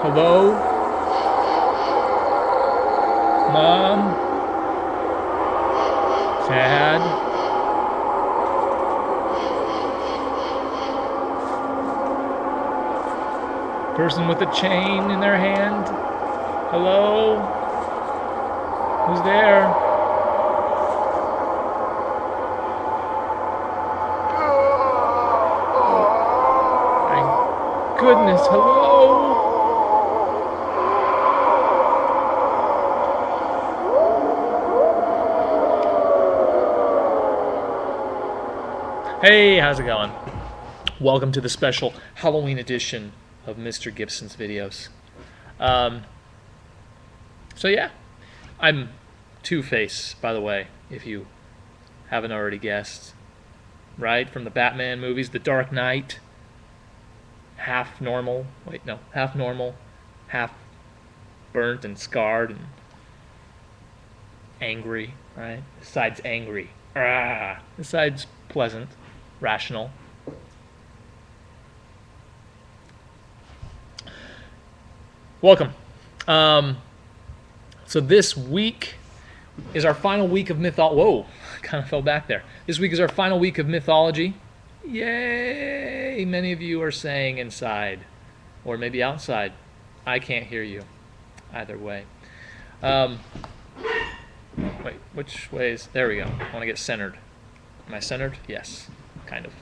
Hello? Mom? Dad? Person with a chain in their hand? Hello? Who's there? My goodness, hello? Hey, how's it going? Welcome to the special Halloween edition of Mr. Gibson's videos. So yeah, I'm Two-Face, by the way, if you haven't already guessed. Right? From the Batman movies, The Dark Knight. Half normal, half burnt and scarred and angry, right? This side's angry. This side's pleasant, rational. Welcome. So this week is our final week of mythology. Whoa, kind of fell back there. This week is our final week of mythology. Yay! Many of you are saying inside, or maybe outside. I can't hear you. Either way. Wait, which way is... There we go. I want to get centered. Am I centered? Yes, kind of.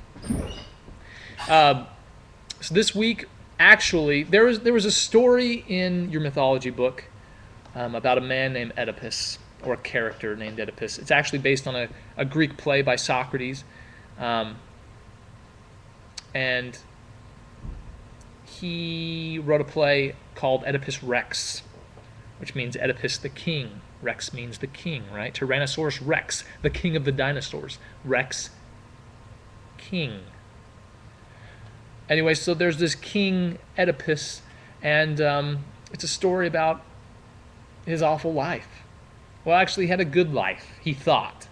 So this week, actually, there was a story in your mythology book about a man named Oedipus, or a character named Oedipus. It's actually based on a Greek play by Socrates. And he wrote a play called Oedipus Rex, which means Oedipus the king. Rex means the king, right? Tyrannosaurus Rex, the king of the dinosaurs. Rex, king. Anyway, so there's this king Oedipus, and it's a story about his awful life. Well, actually, he had a good life, he thought,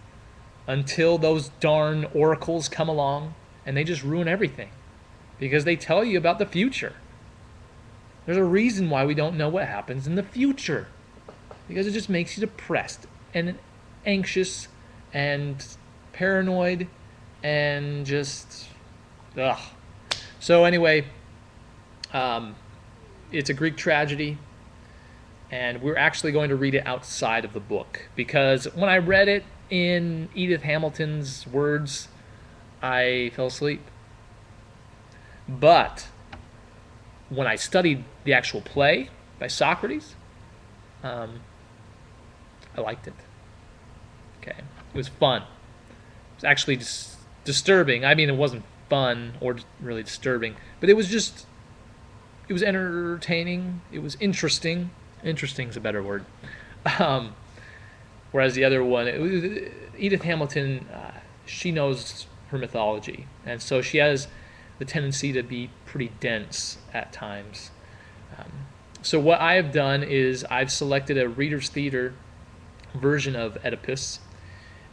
until those darn oracles come along and they just ruin everything because they tell you about the future. There's a reason why we don't know what happens in the future, because it just makes you depressed and anxious and paranoid and just ugh. So anyway, it's a Greek tragedy, and we're actually going to read it outside of the book, because when I read it in Edith Hamilton's words, I fell asleep. But when I studied the actual play by Socrates, I liked it. Okay, it was fun. It was actually just disturbing. I mean, it wasn't fun or really disturbing, but it was entertaining. It was interesting. Interesting is a better word. Whereas the other one, Edith Hamilton, she knows her mythology, and so she has the tendency to be pretty dense at times. So what I have done is I've selected a Reader's Theater version of Oedipus,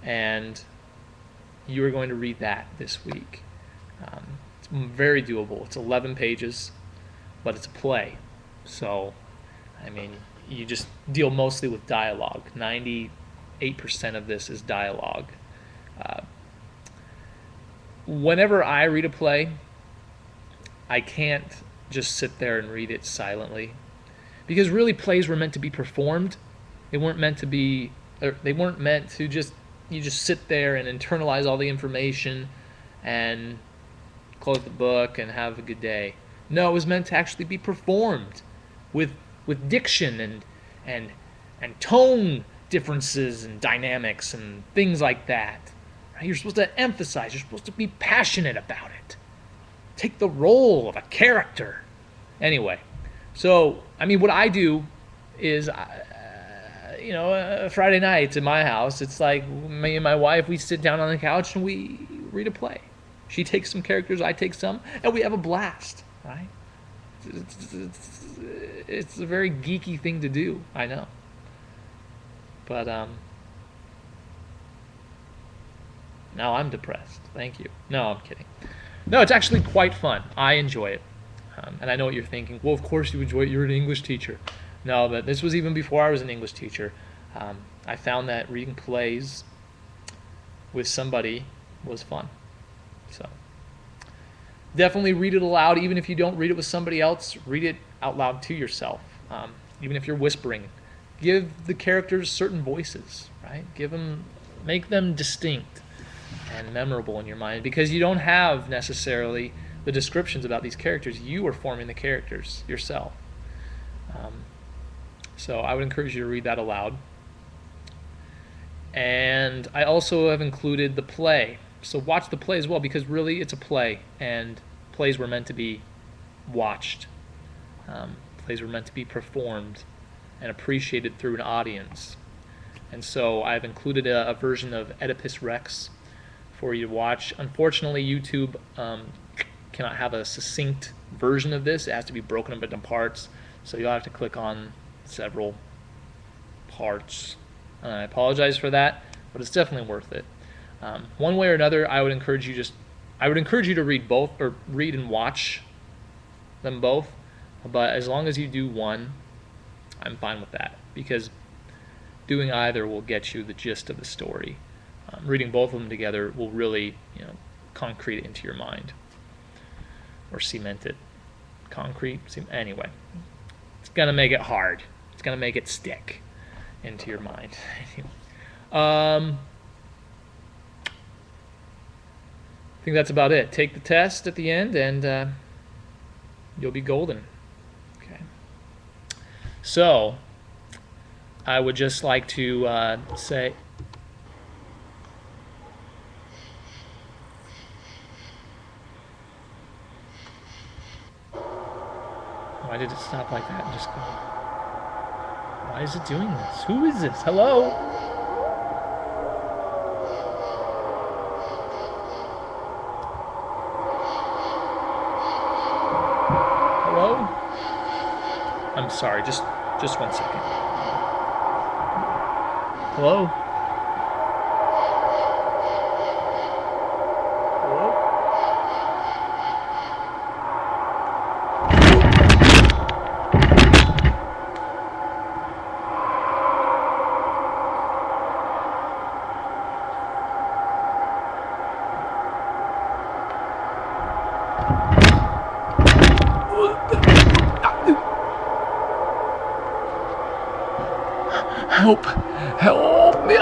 and you are going to read that this week. It's very doable. It's 11 pages, but it's a play. So, I mean, you just deal mostly with dialogue. 98% of this is dialogue. Whenever I read a play, I can't just sit there and read it silently, because really plays were meant to be performed. They weren't meant to be, they weren't meant to just, you just sit there and internalize all the information and close the book and have a good day. No, it was meant to actually be performed with diction and tone differences and dynamics and things like that. You're supposed to emphasize, you're supposed to be passionate about it. Take the role of a character. Anyway, so, I mean, what I do is, Friday nights in my house, it's like me and my wife, we sit down on the couch and we read a play. She takes some characters, I take some, and we have a blast, right? It's a very geeky thing to do, I know. But, now I'm depressed. Thank you. No, I'm kidding. No, it's actually quite fun. I enjoy it. And I know what you're thinking. Well, of course you enjoy it. You're an English teacher. No, but this was even before I was an English teacher. I found that reading plays with somebody was fun. So definitely read it aloud. Even if you don't read it with somebody else, read it out loud to yourself. Even if you're whispering, give the characters certain voices, right? Make them distinct and memorable in your mind, because you don't have necessarily the descriptions about these characters. You are forming the characters yourself. So I would encourage you to read that aloud. And I also have included the play. So watch the play as well, because really it's a play, and plays were meant to be watched. Plays were meant to be performed and appreciated through an audience. And so I've included a version of Oedipus Rex for you to watch. Unfortunately, YouTube cannot have a succinct version of this. It has to be broken up into parts, so you'll have to click on several parts. I apologize for that, but it's definitely worth it. One way or another, I would encourage you to read both, or read and watch them both. But as long as you do one, I'm fine with that, because doing either will get you the gist of the story. Reading both of them together will really, concrete it into your mind, or cement it. Anyway, it's gonna make it hard. It's gonna make it stick into your mind. I think that's about it. Take the test at the end, and you'll be golden. Okay. So I would just like to say, why did it stop like that and just go? Why is it doing this? Who is this? Hello? Hello? I'm sorry, just 1 second. Hello? Hello? Help! Help me!